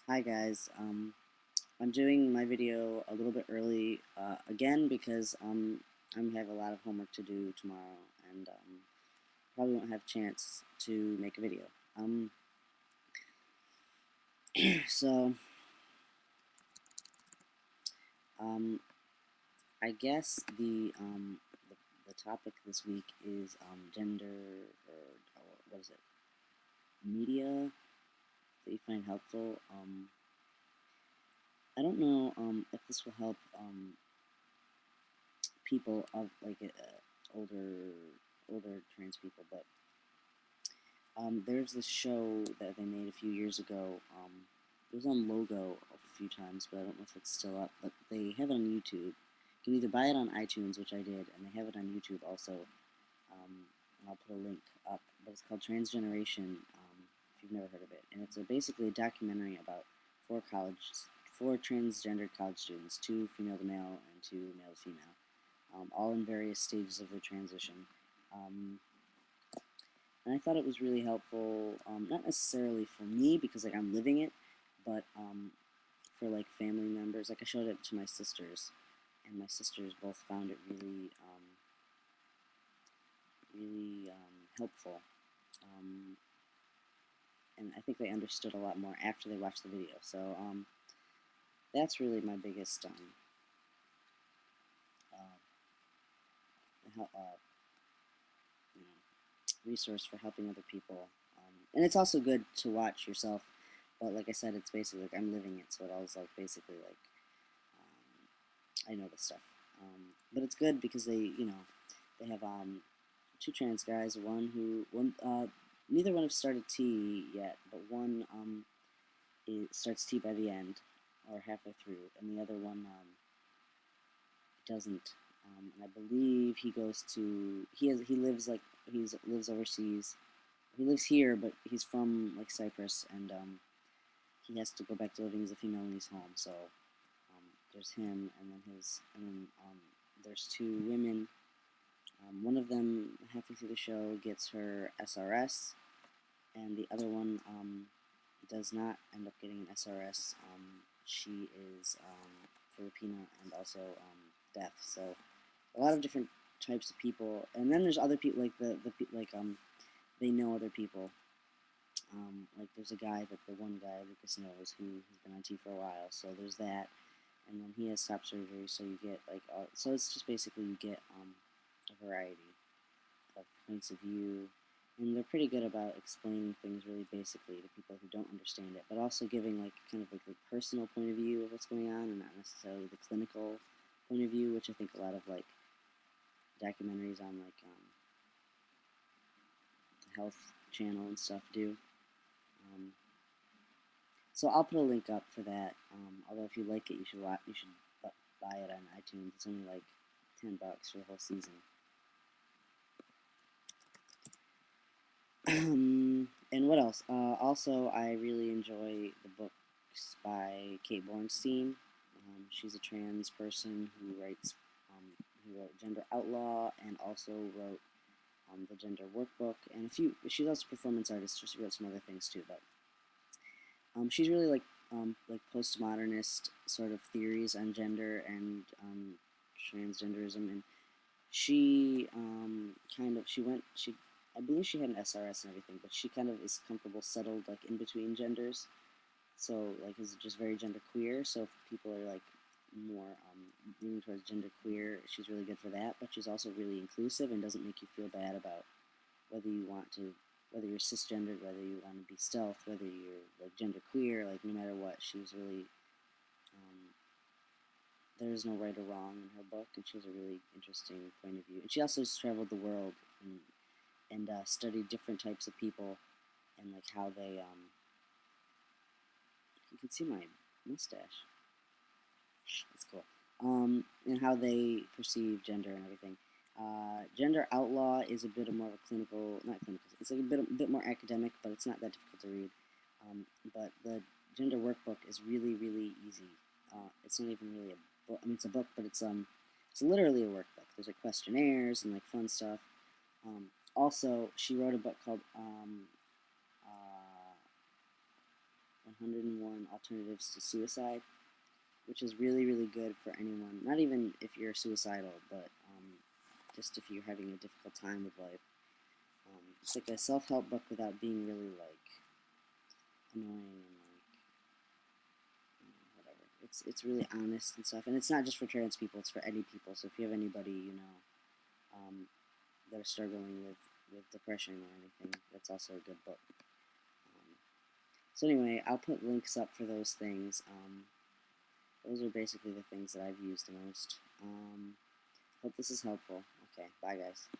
Hi guys, I'm doing my video a little bit early again because I have a lot of homework to do tomorrow and probably won't have a chance to make a video. Um, so um, I guess the topic this week is gender or what is it? Media that you find helpful. I don't know if this will help people of like older trans people, but there's this show that they made a few years ago. It was on Logo a few times, but I don't know if it's still up. But they have it on YouTube. You can either buy it on iTunes, which I did, and they have it on YouTube also. And I'll put a link up. But it's called Transgeneration. If you've never heard of it, and it's basically a documentary about four transgendered college students, two female to male and two male to female, all in various stages of their transition. And I thought it was really helpful, not necessarily for me because like I'm living it, but for like family members. Like I showed it to my sisters, and my sisters both found it really helpful. Um, and I think they understood a lot more after they watched the video. So that's really my biggest uh, you know, resource for helping other people. And it's also good to watch yourself. But like I said, it's basically like I'm living it, so it always like basically like I know this stuff. But it's good because they have two trans guys. Neither one have started T yet, but one starts T by the end or halfway through, and the other one doesn't. And I believe he lives like lives overseas. He lives here, but he's from like Cyprus, and he has to go back to living as a female when he's home. So there's him, and then there's two women. One of them, halfway through the show, gets her SRS, and the other one does not end up getting an SRS. She is Filipino and also deaf. So a lot of different types of people, and then there's other people like they know other people. Like there's a guy that the one guy Lucas knows who has been on T for a while. So there's that, and then he has top surgery. So you get like so it's just basically you get a variety of points of view, and they're pretty good about explaining things really basically to people who don't understand it, but also giving like kind of like the personal point of view of what's going on, and not necessarily the clinical point of view, which I think a lot of like documentaries on like the health channel and stuff do. Um, so I'll put a link up for that. Although if you like it, you should buy it on iTunes. It's only like $10 for the whole season. And what else? Also, I really enjoy the books by Kate Bornstein. She's a trans person who wrote Gender Outlaw and also wrote the Gender Workbook and a few. She's also a performance artist, so she wrote some other things too. But she's really like postmodernist sort of theories on gender and transgenderism, and she I believe she had an SRS and everything, but she kind of is comfortable settled like in between genders. So like is just very gender queer. So if people are like more leaning towards gender queer, she's really good for that. But she's also really inclusive and doesn't make you feel bad about whether you want to whether you're cisgendered, whether you want to be stealth, whether you're like gender queer, like no matter what, she's really there is no right or wrong in her book, and she has a really interesting point of view. And she also has traveled the world and studied different types of people and like how they you can see my mustache. That's cool. And how they perceive gender and everything. Gender Outlaw is a bit more of a clinical, not clinical. It's like a bit more academic, but it's not that difficult to read. But the Gender Workbook is really easy. It's not even really a book. I mean, it's a book, but it's literally a workbook. There's like questionnaires and like fun stuff. Also, she wrote a book called 101 Alternatives to Suicide, which is really, really good for anyone. Not even if you're suicidal, but just if you're having a difficult time with life. It's like a self-help book without being really like annoying and like whatever. It's really honest and stuff, and it's not just for trans people; it's for any people. So if you have anybody that are struggling with depression or anything, that's also a good book. So anyway, I'll put links up for those things. Those are basically the things that I've used the most. Hope this is helpful. Okay, bye guys.